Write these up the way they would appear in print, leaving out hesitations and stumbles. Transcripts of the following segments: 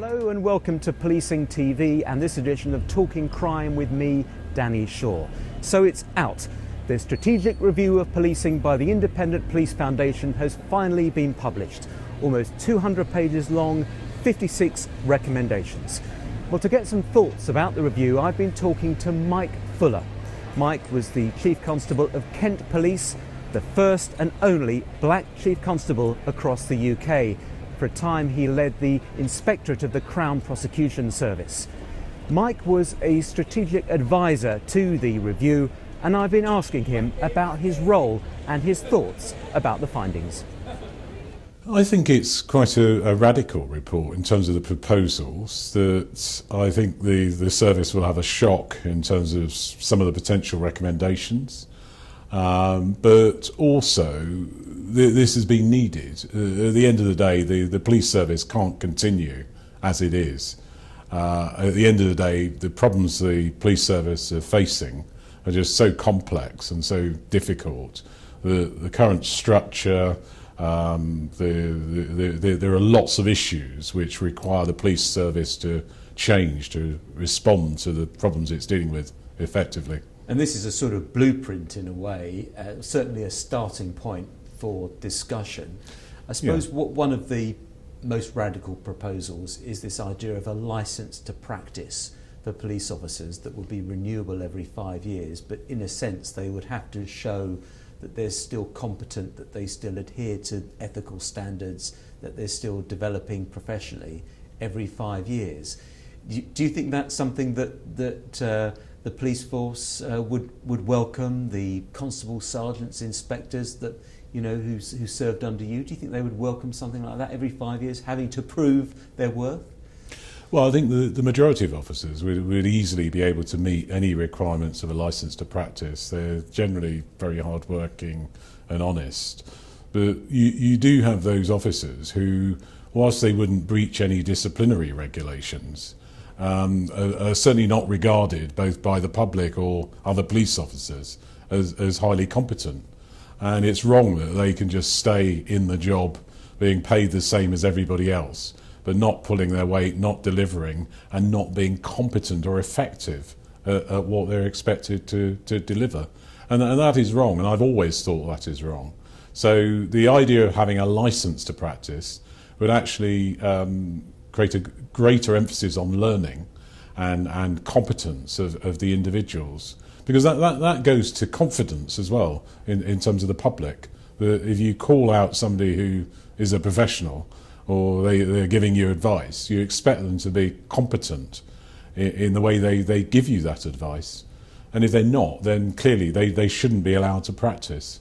Hello and welcome to Policing TV and this edition of Talking Crime with me, Danny Shaw. So it's out. The Strategic Review of Policing by the Independent Police Foundation has finally been published. Almost 200 pages long, 56 recommendations. Well, to get some thoughts about the review, I've been talking to Mike Fuller. Mike was the Chief Constable of Kent Police, the first and only Black Chief Constable across the UK. For a time he led the Inspectorate of the Crown Prosecution Service. Mike was a strategic advisor to the review, and I've been asking him about his role and his thoughts about the findings. I think it's quite a radical report in terms of the proposals. That I think the service will have a shock in terms of some of the potential recommendations, but also this has been needed. At the end of the day, the police service can't continue as it is. At the end of the day, the problems the police service are facing are just so complex and so difficult. The current structure, there are lots of issues which require the police service to change, to respond to the problems it's dealing with effectively. And this is a sort of blueprint in a way, certainly a starting point for discussion. I suppose one of the most radical proposals is this idea of a licence to practice for police officers that would be renewable every 5 years, but in a sense they would have to show that they're still competent, that they still adhere to ethical standards, that they're still developing professionally every 5 years. Do you think that's something that the police force would welcome? The constables, sergeants, inspectors that who served under you, do you think they would welcome something like that every 5 years, having to prove their worth? Well, I think the majority of officers would easily be able to meet any requirements of a licence to practice. They're generally very hard-working and honest. But you do have those officers who, whilst they wouldn't breach any disciplinary regulations, are certainly not regarded, both by the public or other police officers, as highly competent. And it's wrong that they can just stay in the job being paid the same as everybody else, but not pulling their weight, not delivering, and not being competent or effective at what they're expected to deliver. And that is wrong, and I've always thought that is wrong. So the idea of having a licence to practice would actually create a greater emphasis on learning and competence of the individuals. Because that goes to confidence as well in terms of the public. If you call out somebody who is a professional or they're giving you advice, you expect them to be competent in the way they give you that advice. And if they're not, then clearly they shouldn't be allowed to practice.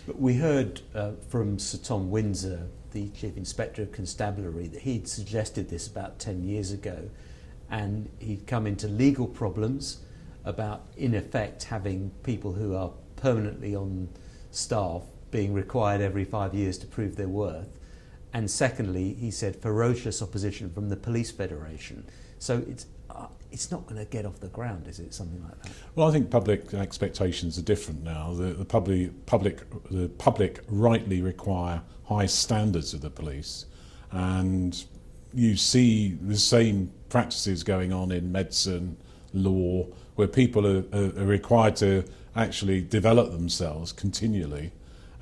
But we heard from Sir Tom Windsor, the Chief Inspector of Constabulary, that he'd suggested this about 10 years ago, and he'd come into legal problems about, in effect, having people who are permanently on staff being required every 5 years to prove their worth. And secondly, he said, ferocious opposition from the Police Federation. So it's not going to get off the ground, is it, something like that? Well, I think public expectations are different now. The public rightly require high standards of the police, and you see the same practices going on in medicine, law, where people are required to actually develop themselves continually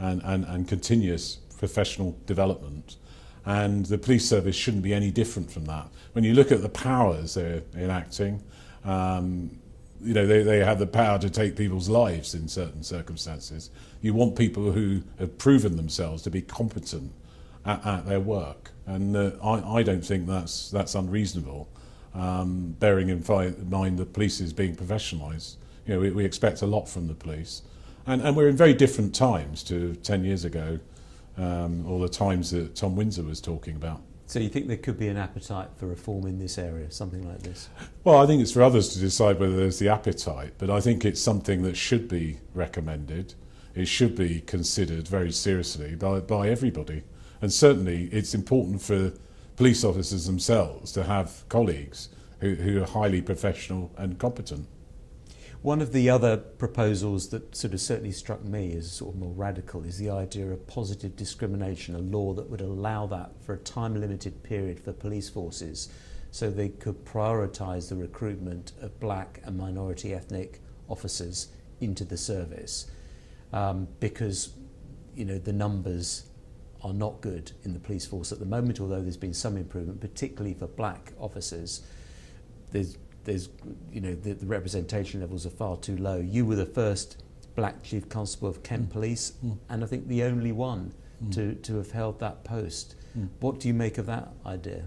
and continuous professional development. And the police service shouldn't be any different from that. When you look at the powers they're enacting, they have the power to take people's lives in certain circumstances. You want people who have proven themselves to be competent at their work. And I don't think that's unreasonable. Bearing in mind the police is being professionalised. We expect a lot from the police. And we're in very different times to 10 years ago, or the times that Tom Windsor was talking about. So you think there could be an appetite for reform in this area, something like this? Well, I think it's for others to decide whether there's the appetite, but I think it's something that should be recommended. It should be considered very seriously by everybody. And certainly it's important for police officers themselves to have colleagues who are highly professional and competent. One of the other proposals that sort of certainly struck me as sort of more radical is the idea of positive discrimination, a law that would allow that for a time-limited period for police forces so they could prioritise the recruitment of black and minority ethnic officers into the service, because the numbers are not good in the police force at the moment, although there's been some improvement, particularly for black officers. The representation levels are far too low. You were the first Black Chief Constable of Kent Police, and I think the only one to have held that post. What do you make of that idea?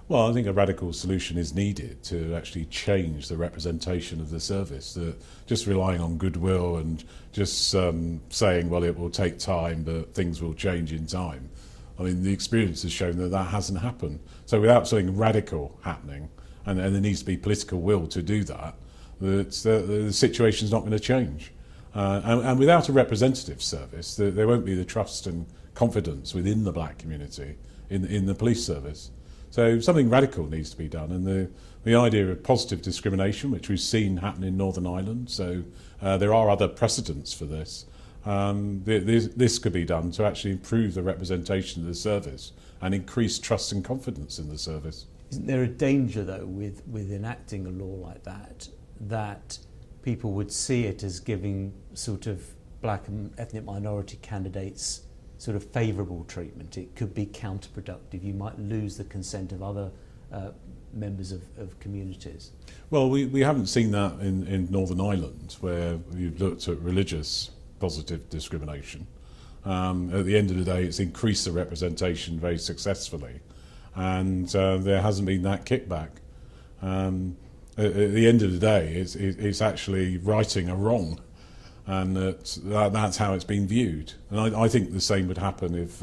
Well, I think a radical solution is needed to actually change the representation of the service. That just relying on goodwill and just saying, well, it will take time, but things will change in time. I mean, the experience has shown that hasn't happened. So without something radical happening, and there needs to be political will to do that, the situation's not going to change. And without a representative service, there won't be the trust and confidence within the black community in the police service. So something radical needs to be done, and the idea of positive discrimination, which we've seen happen in Northern Ireland, so there are other precedents for this. This could be done to actually improve the representation of the service and increase trust and confidence in the service. Isn't there a danger, though, with enacting a law like that people would see it as giving sort of black and ethnic minority candidates sort of favourable treatment? It could be counterproductive. You might lose the consent of other members of communities. Well, we haven't seen that in Northern Ireland, where we've looked at religious positive discrimination. At the end of the day, it's increased the representation very successfully, and there hasn't been that kickback. At the end of the day, it's actually righting a wrong, and that's how it's been viewed. And I think the same would happen if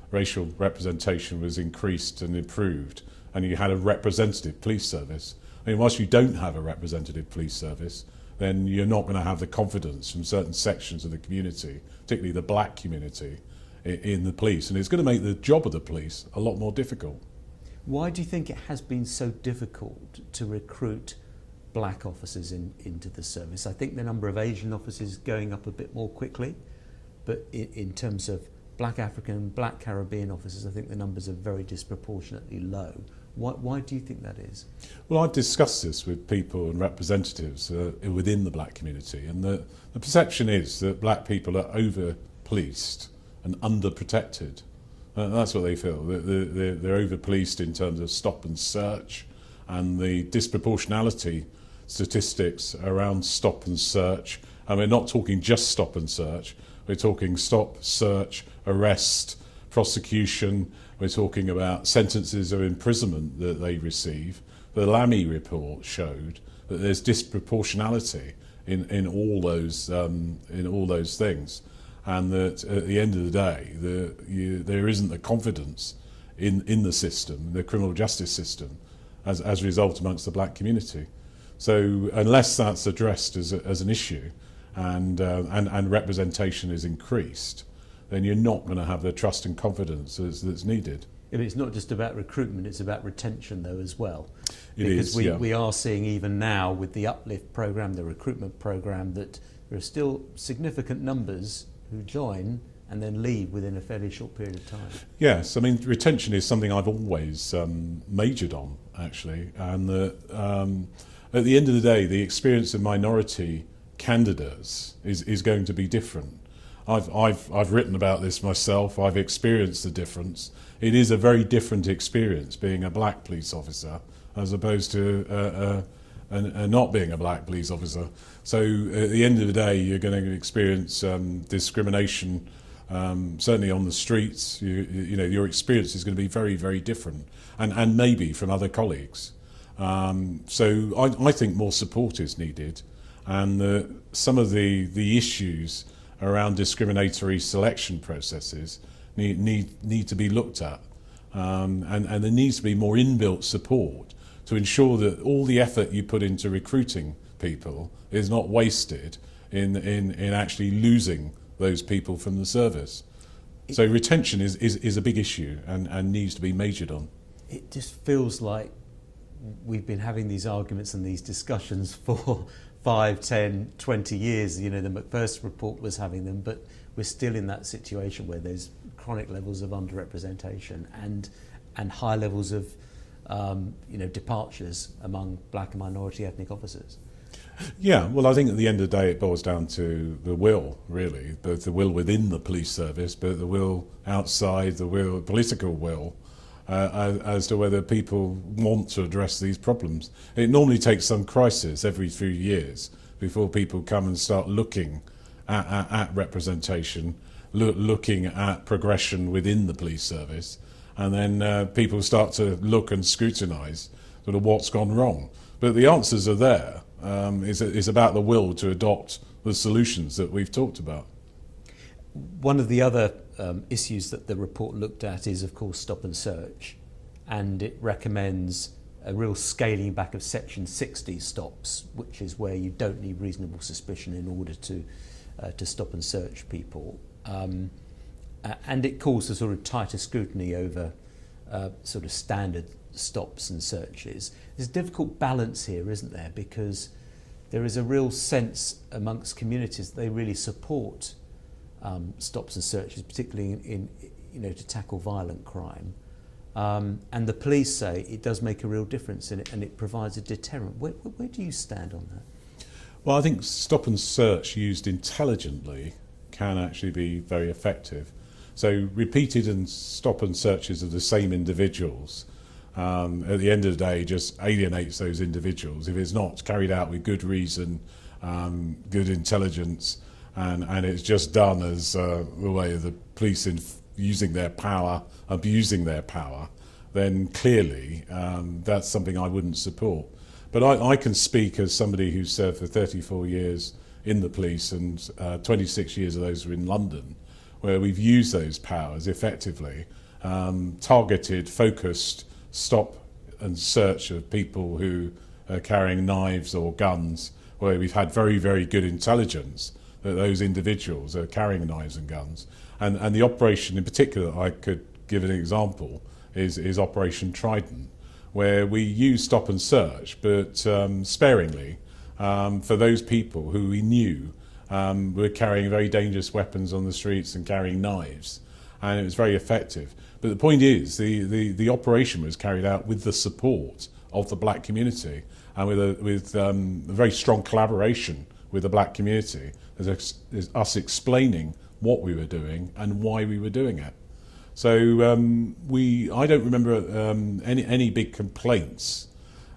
racial representation was increased and improved, and you had a representative police service. I mean, whilst you don't have a representative police service, then you're not going to have the confidence from certain sections of the community, particularly the black community, in the police, and it's going to make the job of the police a lot more difficult. Why do you think it has been so difficult to recruit black officers into the service? I think the number of Asian officers is going up a bit more quickly, but in terms of black African, black Caribbean officers, I think the numbers are very disproportionately low. Why do you think that is? Well, I've discussed this with people and representatives within the black community, and the perception is that black people are over-policed and under-protected. That's what they feel. They're over-policed in terms of stop and search, and the disproportionality statistics around stop and search. And we're not talking just stop and search. We're talking stop, search, arrest, prosecution. We're talking about sentences of imprisonment that they receive. The Lamy report showed that there's disproportionality in all those things. And that at the end of the day, there isn't the confidence in the system, the criminal justice system, as a result amongst the black community. So unless that's addressed as an issue and representation is increased, then you're not going to have the trust and confidence that's needed. It's not just about recruitment, it's about retention though as well. Because we are seeing even now with the uplift programme, the recruitment programme, that there are still significant numbers who join and then leave within a fairly short period of time. Yes, I mean, retention is something I've always majored on, actually, and at the end of the day, the experience of minority candidates is going to be different. I've written about this myself. I've experienced the difference. It is a very different experience being a black police officer as opposed to not being a black police officer. So at the end of the day, you're going to experience discrimination, certainly on the streets. Your experience is going to be very, very different, and maybe from other colleagues. So I think more support is needed, and some of the issues around discriminatory selection processes need to be looked at, and there needs to be more inbuilt support to ensure that all the effort you put into recruiting people is not wasted in actually losing those people from the service. So retention is a big issue and needs to be majored on. It just feels like we've been having these arguments and these discussions for 5, 10, 20 years. The Macpherson report was having them, but we're still in that situation where there's chronic levels of underrepresentation and high levels of departures among black and minority ethnic officers. Yeah, well, I think at the end of the day it boils down to the will, really, both the will within the police service, but the will outside, the will, political will, as to whether people want to address these problems. It normally takes some crisis every few years before people come and start looking at representation, looking at progression within the police service, and then people start to look and scrutinise sort of what's gone wrong. But the answers are there. It's about the will to adopt the solutions that we've talked about. One of the other issues that the report looked at is, of course, stop and search, and it recommends a real scaling back of Section 60 stops, which is where you don't need reasonable suspicion in order to stop and search people, and it calls for sort of tighter scrutiny over sort of standard stops and searches. There's a difficult balance here, isn't there? Because there is a real sense amongst communities that they really support stops and searches, particularly in to tackle violent crime. And the police say it does make a real difference in it, and it provides a deterrent. Where do you stand on that? Well, I think stop and search used intelligently can actually be very effective. So repeated and stop and searches of the same individuals at the end of the day just alienates those individuals if it's not carried out with good reason, good intelligence, and it's just done as the way of the police using their power, abusing their power, then clearly that's something I wouldn't support. But I can speak as somebody who served for 34 years in the police, and 26 years of those were in London, where we've used those powers effectively, targeted, focused stop and search of people who are carrying knives or guns, where we've had very, very good intelligence that those individuals are carrying knives and guns. And the operation in particular, I could give an example, is Operation Trident, where we use stop and search, but sparingly, for those people who we knew were carrying very dangerous weapons on the streets and carrying knives, and it was very effective. But the point is, the operation was carried out with the support of the black community, and with a very strong collaboration with the black community, as us explaining what we were doing and why we were doing it. So I don't remember any big complaints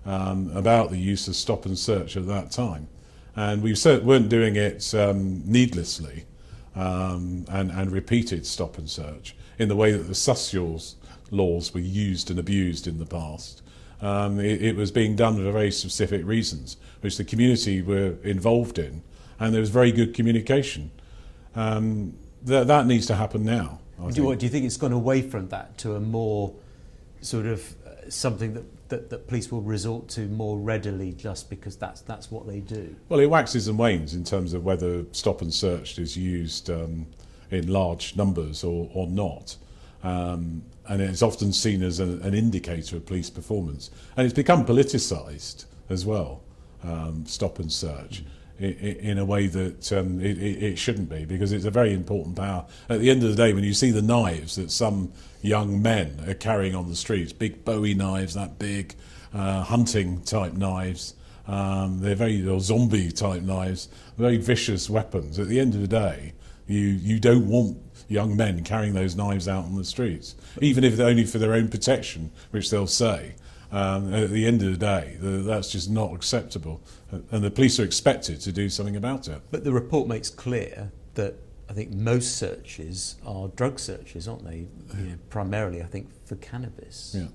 about the use of stop and search at that time, and we certainly weren't doing it needlessly and repeated stop and search in the way that the social laws were used and abused in the past. It was being done for very specific reasons, which the community were involved in, and there was very good communication. That needs to happen now. Do you think it's gone away from that to a more sort of something that police will resort to more readily just because that's what they do? Well, it waxes and wanes in terms of whether stop and search is used in large numbers or not. And it's often seen as an indicator of police performance. And it's become politicised as well, stop and search, in a way that it shouldn't be, because it's a very important power. At the end of the day, when you see the knives that some young men are carrying on the streets, big Bowie knives, that big hunting type knives, they're very zombie type knives, very vicious weapons. At the end of the day, you don't want young men carrying those knives out on the streets, even if they're only for their own protection, which they'll say. At the end of the day, that's just not acceptable, and the police are expected to do something about it. But the report makes clear that I think most searches are drug searches, aren't they? Primarily, I think, for cannabis. Yeah.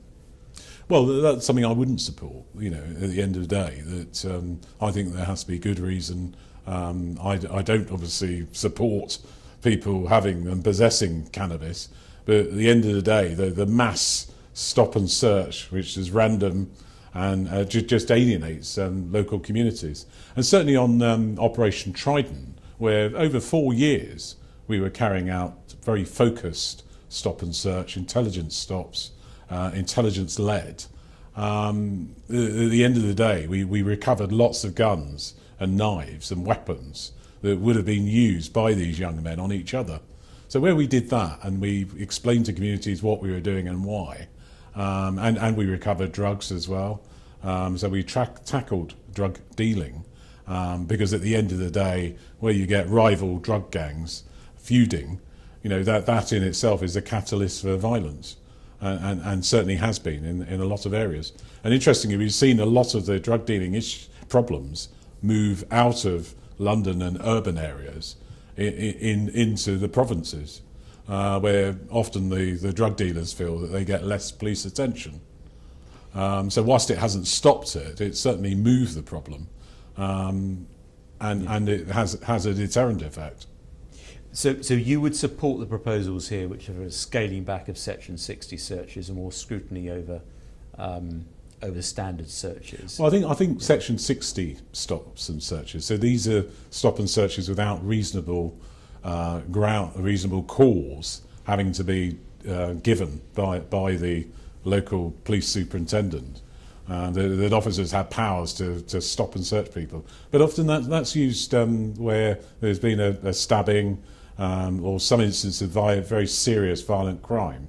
Well, that's something I wouldn't support. At the end of the day, that I think there has to be good reason. I don't obviously support people having and possessing cannabis, but at the end of the day, the mass stop and search, which is random and just alienates local communities. And certainly on Operation Trident, where over 4 years we were carrying out very focused stop and search, intelligence stops, intelligence-led, At the end of the day, we recovered lots of guns and knives and weapons that would have been used by these young men on each other. So where we did that and we explained to communities what we were doing and why, and we recovered drugs as well. So we tackled drug dealing, because at the end of the day, where you get rival drug gangs feuding, that in itself is a catalyst for violence, and certainly has been in a lot of areas. And interestingly, we've seen a lot of the drug dealing problems move out of London and urban areas into the provinces, where often the drug dealers feel that they get less police attention. So whilst it hasn't stopped it, it's certainly moved the problem, and it has a deterrent effect. So you would support the proposals here, which are a scaling back of Section 60 searches and more scrutiny over standard searches? Well, I think Section 60 stops and searches. So these are stop and searches without reasonable reasonable cause having to be given by the local police superintendent. That officers have powers to stop and search people. But often that's used where there's been a stabbing or some instance of very serious violent crime,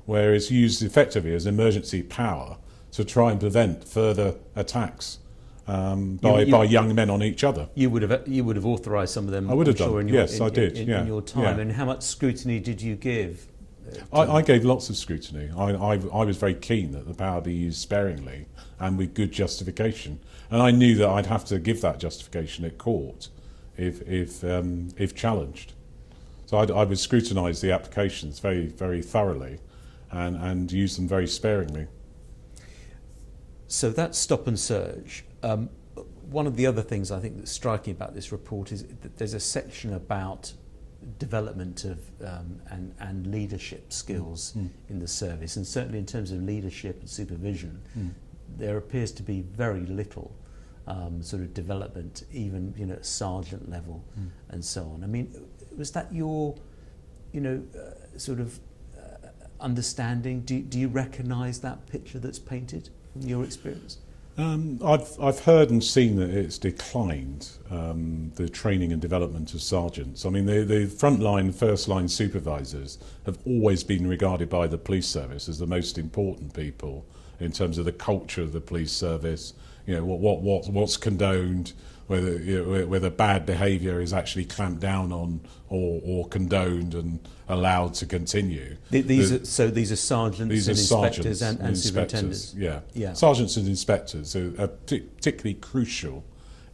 where it's used effectively as emergency power to try and prevent further attacks by young men on each other. You would have authorised some of them. I would have sure, done. Yes, I did. In your time, and how much scrutiny did you give? I gave lots of scrutiny. I was very keen that the power be used sparingly and with good justification, and I knew that I'd have to give that justification at court if challenged. So I would scrutinise the applications very, very thoroughly and use them very sparingly. So that's stop and search. One of the other things I think that's striking about this report is that there's a section about development of and leadership skills in the service, and certainly in terms of leadership and supervision, there appears to be very little sort of development, even at sergeant level and so on. I mean, was that your sort of understanding? Do you recognise that picture that's painted from your experience? I've heard and seen that it's declined, the training and development of sergeants. I mean, the frontline, first-line supervisors have always been regarded by the police service as the most important people in terms of the culture of the police service. What's condoned, whether bad behaviour is actually clamped down on or condoned and allowed to continue. These are sergeants, inspectors and superintendents. Yeah. Sergeants and inspectors are particularly crucial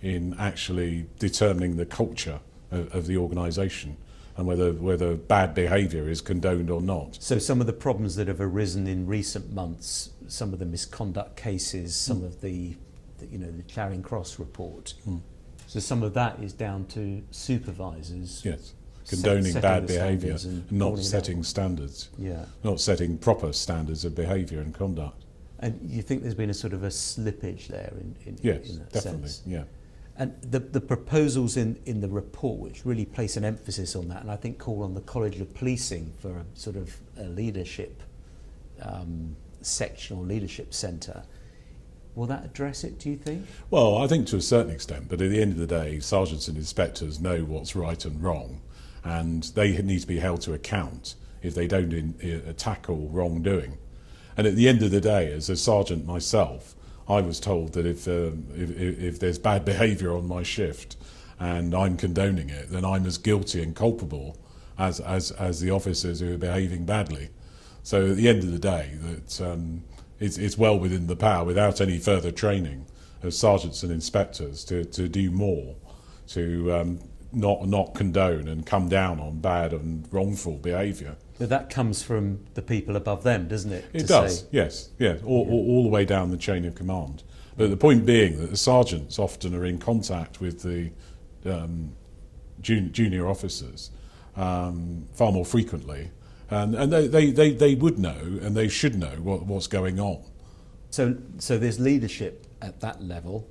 in actually determining the culture of the organisation and whether bad behaviour is condoned or not. So some of the problems that have arisen in recent months, some of the misconduct cases, some of the Charing Cross report. So some of that is down to supervisors. Yes, condoning bad behaviour and not setting standards. Yeah, not setting proper standards of behaviour and conduct. And you think there's been a sort of a slippage there in that definitely, sense? Yeah. And the proposals in the report, which really place an emphasis on that, and I think call on the College of Policing for a sort of a leadership section or leadership centre. Will that address it, do you think? Well, I think to a certain extent, but at the end of the day, sergeants and inspectors know what's right and wrong, and they need to be held to account if they don't tackle wrongdoing. And at the end of the day, as a sergeant myself, I was told that if there's bad behaviour on my shift and I'm condoning it, then I'm as guilty and culpable as the officers who are behaving badly. So at the end of the day, that it's well within the power, without any further training, of sergeants and inspectors to do more to not condone and come down on bad and wrongful behaviour. But that comes from the people above them, doesn't it? It does, yes, all the way down the chain of command. But the point being that the sergeants often are in contact with the junior officers far more frequently, and they would know and they should know what's going on. So there's leadership at that level,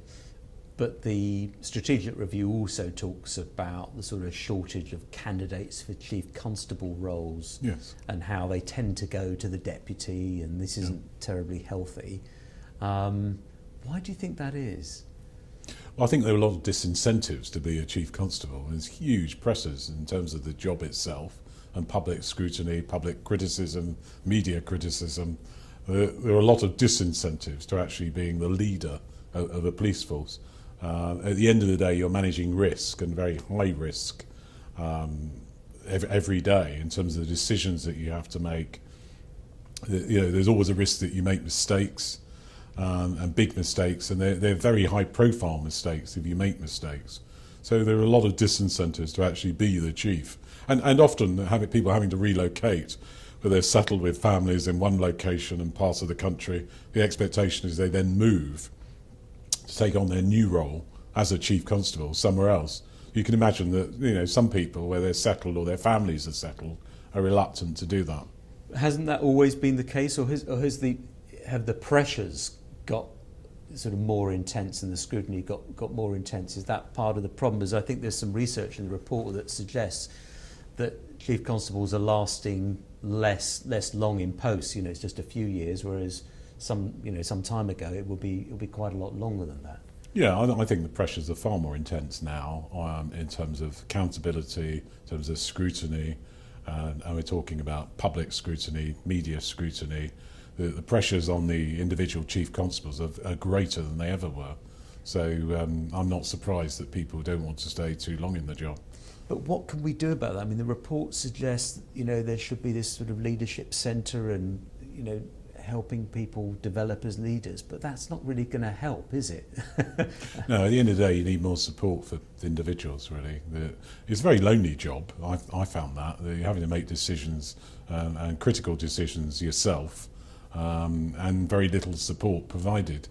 but the strategic review also talks about the sort of shortage of candidates for chief constable roles, yes, and how they tend to go to the deputy, and this isn't terribly healthy. Why do you think that is? Well, I think there are a lot of disincentives to be a chief constable. There's huge pressures in terms of the job itself and public scrutiny, public criticism, media criticism. There are a lot of disincentives to actually being the leader of a police force. At the end of the day, you're managing risk, and very high risk, every day in terms of the decisions that you have to make. There's always a risk that you make mistakes, and big mistakes, and they're very high profile mistakes if you make mistakes. So there are a lot of disincentives to actually be the chief, and often people having to relocate, where they're settled with families in one location and parts of the country. The expectation is they then move to take on their new role as a chief constable somewhere else. You can imagine that some people, where they're settled or their families are settled, are reluctant to do that. Hasn't that always been the case, or have the pressures got sort of more intense and the scrutiny got more intense? Is that part of the problem? As I think there's some research in the report that suggests that chief constables are lasting less long in post. It's just a few years, whereas some time ago it will be quite a lot longer than that. Yeah, I think the pressures are far more intense now in terms of accountability, in terms of scrutiny, and we're talking about public scrutiny, media scrutiny. The pressures on the individual chief constables are greater than they ever were. So I'm not surprised that people don't want to stay too long in the job. But what can we do about that? I mean, the report suggests there should be this sort of leadership centre and helping people develop as leaders, but that's not really going to help, is it? No, at the end of the day, you need more support for individuals, really. It's a very lonely job. I found that. You're having to make decisions and critical decisions yourself, and very little support provided.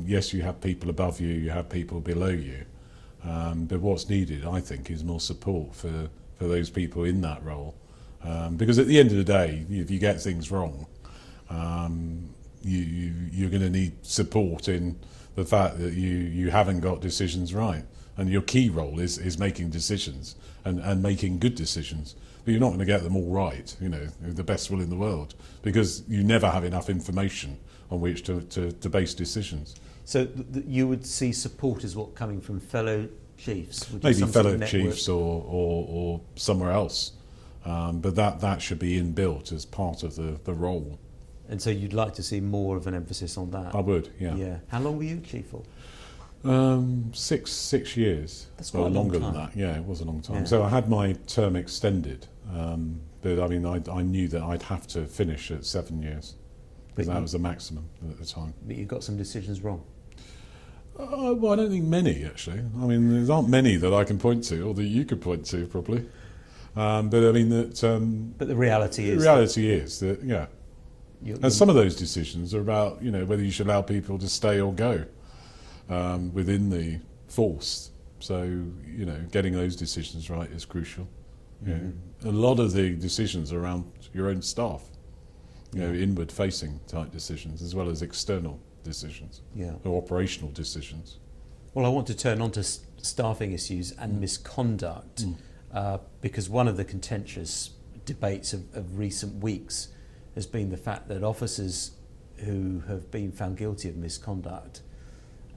Yes, you have people above you, you have people below you, but what's needed, I think, is more support for those people in that role. Because at the end of the day, if you get things wrong, you're going to need support in the fact that you haven't got decisions right, and your key role is making decisions and making good decisions. But you're not going to get them all right, the best will in the world, because you never have enough information on which to base decisions. So you would see support as what, coming from fellow chiefs? Maybe fellow chiefs or somewhere else, but that should be inbuilt as part of the role. And so you'd like to see more of an emphasis on that? I would, yeah. Yeah. How long were you chief for? 6 years. That's quite a long longer time. than that. Yeah, it was a long time. Yeah. So I had my term extended, but I mean, I knew that I'd have to finish at 7 years, because that was the maximum at the time. But you got some decisions wrong. Well, I don't think many, actually. I mean, there aren't many that I can point to, or that you could point to, probably. But I mean that. But the reality is. The reality is that, yeah. And some of those decisions are about, whether you should allow people to stay or go within the force. So, getting those decisions right is crucial. Mm-hmm. A lot of the decisions are around your own staff, inward-facing type decisions, as well as external decisions, or operational decisions. Well, I want to turn on to staffing issues and misconduct, because one of the contentious debates of recent weeks has been the fact that officers who have been found guilty of misconduct,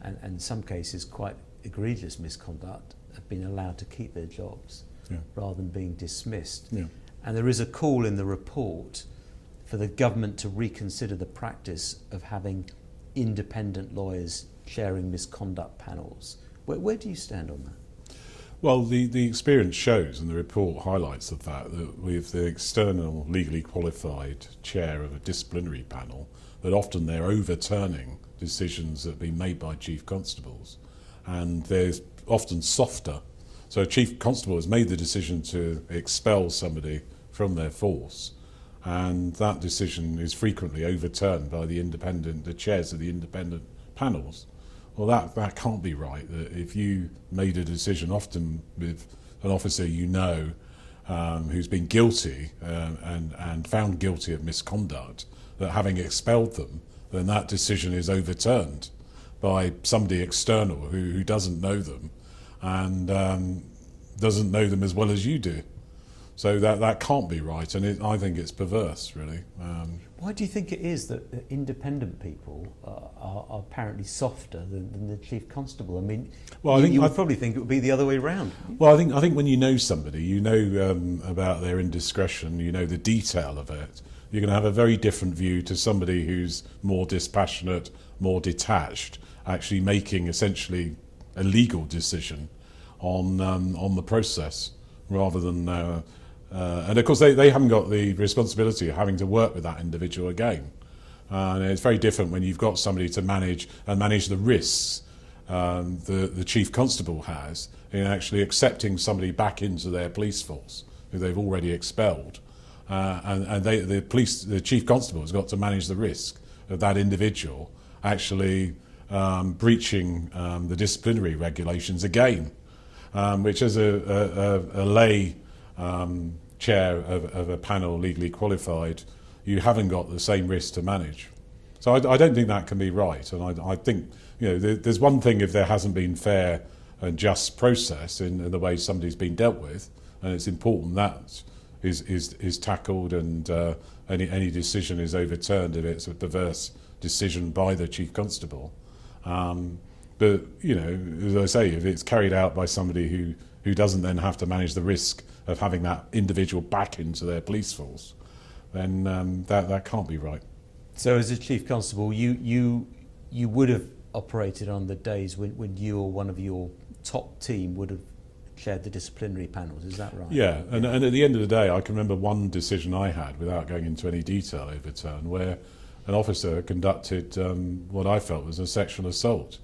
and in some cases quite egregious misconduct, have been allowed to keep their jobs rather than being dismissed. Yeah. And there is a call in the report for the government to reconsider the practice of having independent lawyers chairing misconduct panels. Where do you stand on that? Well, the experience shows, and the report highlights the fact that with the external legally qualified chair of a disciplinary panel, that often they're overturning decisions that have been made by chief constables, and they're often softer. So a chief constable has made the decision to expel somebody from their force, and that decision is frequently overturned by the chairs of the independent panels. Well, that can't be right. That if you made a decision, often with an officer who's been guilty and found guilty of misconduct, that having expelled them, then that decision is overturned by somebody external who doesn't know them and doesn't know them as well as you do. So that can't be right, and I think it's perverse, really. Why do you think it is that independent people are apparently softer than the Chief Constable? I mean, well, you would probably think it would be the other way around. Well, I think when you know somebody, you know about their indiscretion, you know the detail of it, you're going to have a very different view to somebody who's more dispassionate, more detached, actually making essentially a legal decision on the process rather than. And of course, they haven't got the responsibility of having to work with that individual again. And it's very different when you've got somebody to manage the risks the Chief Constable has in actually accepting somebody back into their police force who they've already expelled. And the Chief Constable has got to manage the risk of that individual actually breaching the disciplinary regulations again, which as a lay chair of a panel legally qualified, you haven't got the same risk to manage. So I don't think that can be right. And I think, there's one thing if there hasn't been fair and just process in the way somebody's been dealt with, and it's important that is tackled and any decision is overturned if it's a perverse decision by the Chief Constable. But, as I say, if it's carried out by somebody who doesn't then have to manage the risk of having that individual back into their police force, then that can't be right. So as a Chief Constable, you would have operated on the days when you or one of your top team would have chaired the disciplinary panels, is that right? Yeah, and at the end of the day, I can remember one decision I had, without going into any detail, overturned, where an officer conducted what I felt was a sexual assault.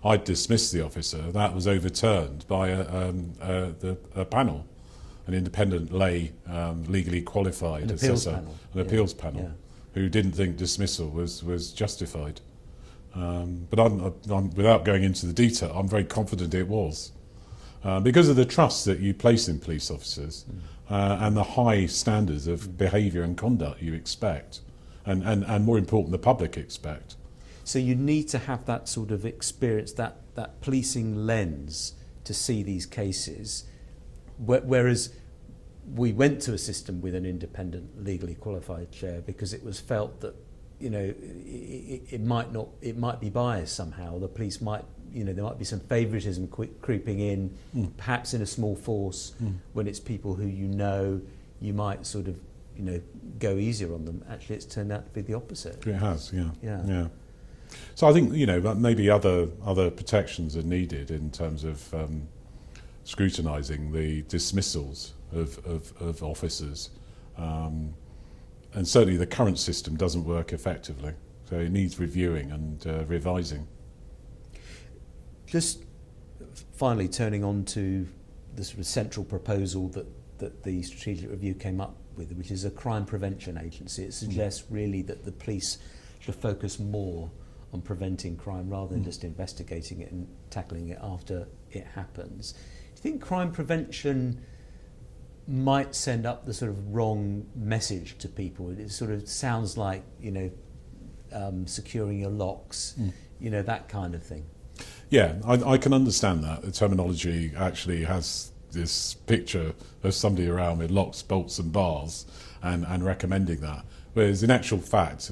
I dismissed the officer. That was overturned by a panel, an independent lay, legally qualified assessor, an appeals panel, who didn't think dismissal was justified. But I'm, without going into the detail, I'm very confident it was. Because of the trust that you place in police officers and the high standards of behaviour and conduct you expect, and more important, the public expect. So you need to have that sort of experience, that policing lens to see these cases, whereas we went to a system with an independent, legally qualified chair because it was felt that, it might be biased somehow. The police might, there might be some favouritism creeping in, perhaps in a small force, when it's people who you might sort of, go easier on them. Actually, it's turned out to be the opposite. It has, yeah. So I think, maybe other protections are needed in terms of scrutinising the dismissals of officers. And certainly the current system doesn't work effectively. So it needs reviewing and revising. Just finally turning on to the sort of central proposal that the Strategic Review came up with, which is a crime prevention agency. It suggests really that the police should focus more on preventing crime rather than just investigating it and tackling it after it happens. Do you think crime prevention might send up the sort of wrong message to people? It sort of sounds like, securing your locks, that kind of thing. Yeah, I can understand that. The terminology actually has this picture of somebody around with locks, bolts and bars and recommending that. Whereas in actual fact,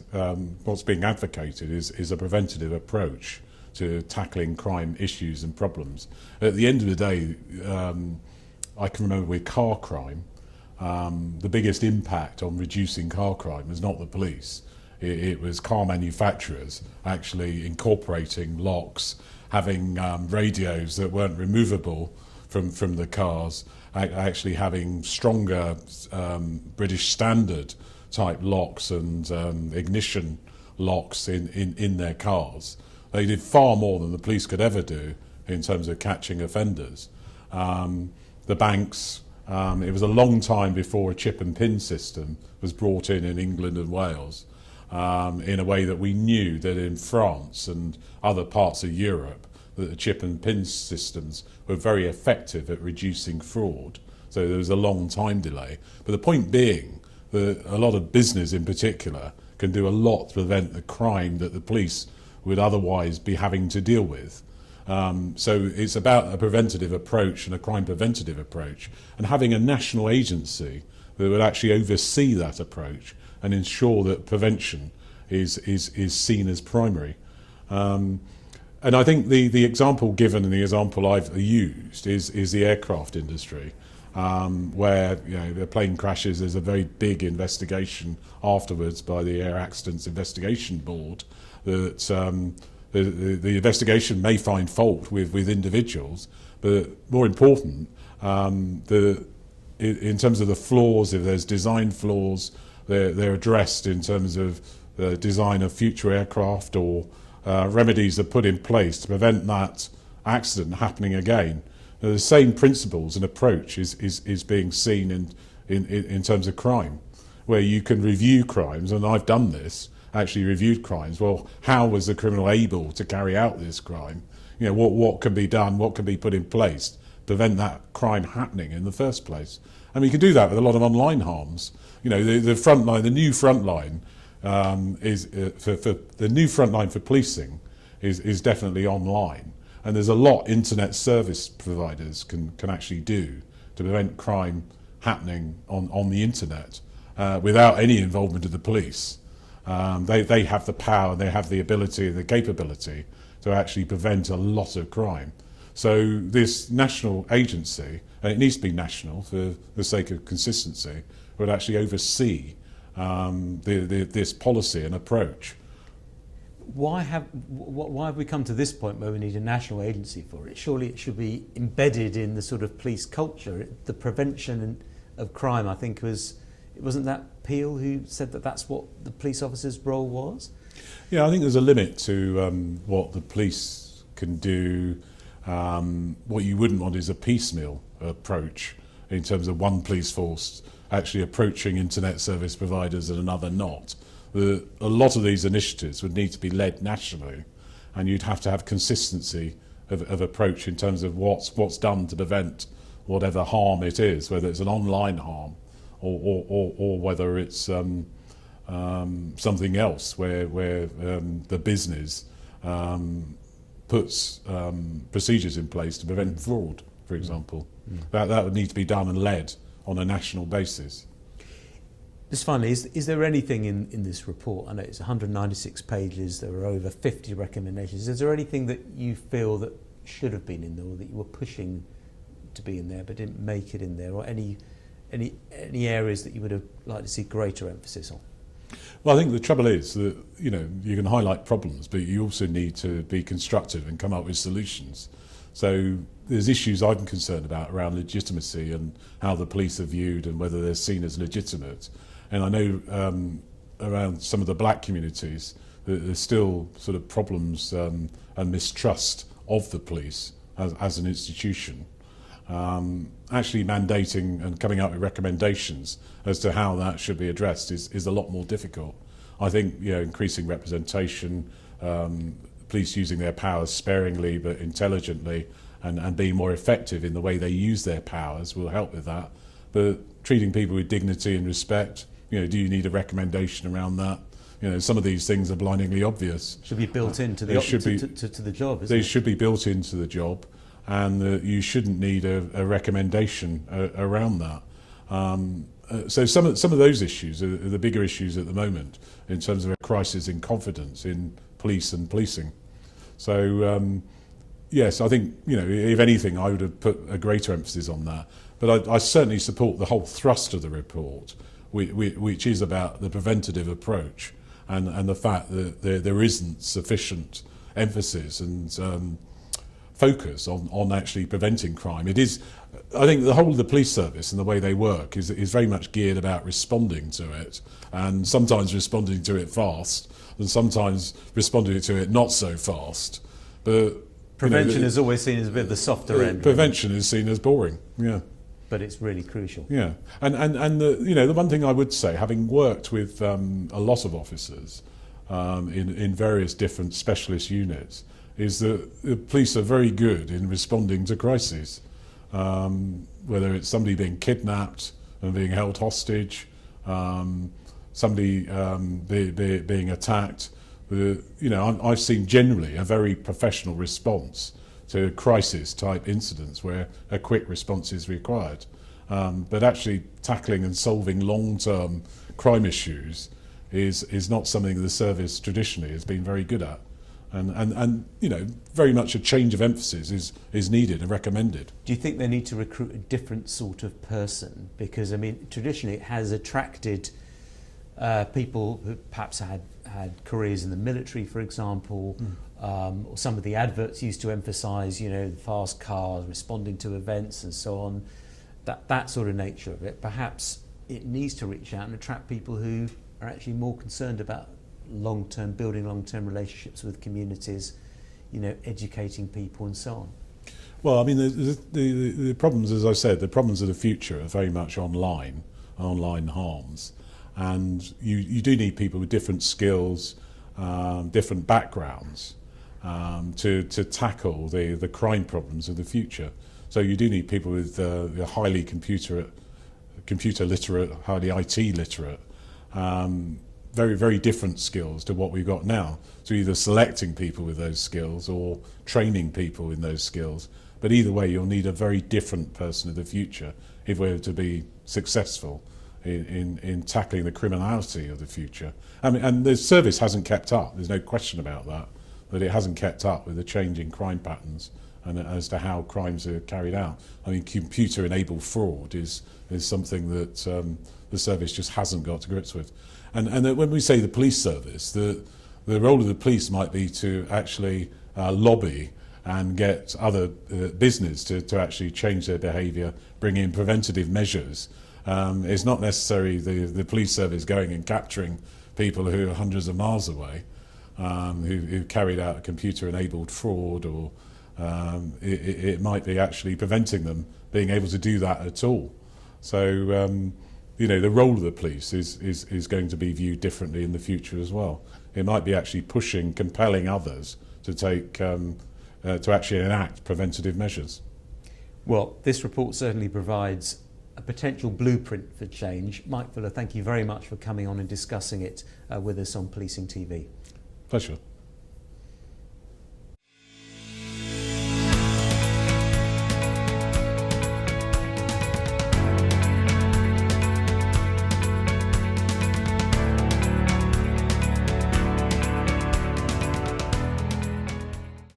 what's being advocated is a preventative approach to tackling crime issues and problems. At the end of the day, I can remember with car crime, the biggest impact on reducing car crime was not the police. It was car manufacturers actually incorporating locks, having radios that weren't removable from the cars, actually having stronger British standard type locks and ignition locks in their cars. They did far more than the police could ever do in terms of catching offenders. The banks, it was a long time before a chip and pin system was brought in England and Wales, in a way that we knew that in France and other parts of Europe that the chip and pin systems were very effective at reducing fraud. So there was a long time delay. But the point being that a lot of business in particular can do a lot to prevent the crime that the police would otherwise be having to deal with. So it's about a preventative approach and a crime preventative approach, and having a national agency that would actually oversee that approach and ensure that prevention is seen as primary. And I think the example given and the example I've used is the aircraft industry, where the plane crashes. There's a very big investigation afterwards by the Air Accidents Investigation Board that the investigation may find fault with individuals, but more important, in terms of the flaws, if there's design flaws, they're addressed in terms of the design of future aircraft, or remedies are put in place to prevent that accident happening again. Now, the same principles and approach is being seen in terms of crime, where you can review crimes, and I've done this, actually reviewed crimes. Well, how was the criminal able to carry out this crime? What can be done, what can be put in place to prevent that crime happening in the first place? And we can do that with a lot of online harms. The front line, the new front line is for the new front line for policing is definitely online, and there's a lot internet service providers can actually do to prevent crime happening on the internet without any involvement of the police. They have the power, they have the ability, the capability to actually prevent a lot of crime. So this national agency, and it needs to be national for the sake of consistency, would actually oversee this policy and approach. Why have we come to this point where we need a national agency for it? Surely it should be embedded in the sort of police culture. The prevention of crime, I think, wasn't that Peel who said that that's what the police officer's role was? Yeah, I think there's a limit to what the police can do. What you wouldn't want is a piecemeal approach in terms of one police force actually approaching internet service providers and another not. A lot of these initiatives would need to be led nationally, and you'd have to have consistency of approach in terms of what's done to prevent whatever harm it is, whether it's an online harm or whether it's something else where the business puts procedures in place to prevent fraud, for example. That would need to be done and led on a national basis. Just finally, is there anything in this report? I know it's 196 pages, there are over 50 recommendations. Is there anything that you feel that should have been in there, or that you were pushing to be in there but didn't make it in there, or any areas that you would have liked to see greater emphasis on? Well, I think the trouble is that you can highlight problems, but you also need to be constructive and come up with solutions. So there's issues I'm concerned about around legitimacy and how the police are viewed and whether they're seen as legitimate. And I know around some of the black communities there's still sort of problems and mistrust of the police as an institution. Actually mandating and coming up with recommendations as to how that should be addressed is a lot more difficult. I think increasing representation, police using their powers sparingly but intelligently, and being more effective in the way they use their powers will help with that. But treating people with dignity and respect, do you need a recommendation around that? Some of these things are blindingly obvious. Should be built into the to the job. They should be built into the job, and you shouldn't need a recommendation around that. So some of those issues are the bigger issues at the moment in terms of a crisis in confidence in police and policing. So yes, I think if anything, I would have put a greater emphasis on that. But I certainly support the whole thrust of the report, which is about the preventative approach and the fact that there isn't sufficient emphasis and focus on actually preventing crime. It is, I think, the whole of the police service and the way they work is very much geared about responding to it, and sometimes responding to it fast, and sometimes responding to it not so fast. But prevention is always seen as a bit of the softer end. Prevention is seen as boring. Yeah. But it's really crucial. Yeah, and the one thing I would say, having worked with a lot of officers in various different specialist units, is that the police are very good in responding to crises, whether it's somebody being kidnapped and being held hostage, somebody being attacked. I've seen generally a very professional response to crisis type incidents where a quick response is required. But actually tackling and solving long-term crime issues is not something the service traditionally has been very good at. And you know, very much a change of emphasis is needed and recommended. Do you think they need to recruit a different sort of person? Because I mean, traditionally it has attracted people who perhaps had careers in the military, for example, or some of the adverts used to emphasise, you know, fast cars, responding to events and so on, that sort of nature of it. Perhaps it needs to reach out and attract people who are actually more concerned about building long-term relationships with communities, you know, educating people and so on. Well, I mean, the problems, as I said, the problems of the future are very much online harms. And you do need people with different skills, different backgrounds to tackle the crime problems of the future. So you do need people with highly computer literate, highly IT literate, very, very different skills to what we've got now. So either selecting people with those skills or training people in those skills. But either way, you'll need a very different person of the future if we're to be successful in tackling the criminality of the future. I mean, and the service hasn't kept up. There's no question about that it hasn't kept up with the changing crime patterns and as to how crimes are carried out. I mean, computer-enabled fraud is something that the service just hasn't got to grips with. And when we say the police service, the role of the police might be to actually lobby and get other business to actually change their behaviour, bring in preventative measures. It's not necessarily the police service going and capturing people who are hundreds of miles away, who carried out a computer-enabled fraud, or it might be actually preventing them being able to do that at all. So, you know, the role of the police is going to be viewed differently in the future as well. It might be actually compelling others to take, to actually enact preventative measures. Well, this report certainly provides a potential blueprint for change. Mike Fuller, thank you very much for coming on and discussing it with us on Policing TV. Pleasure.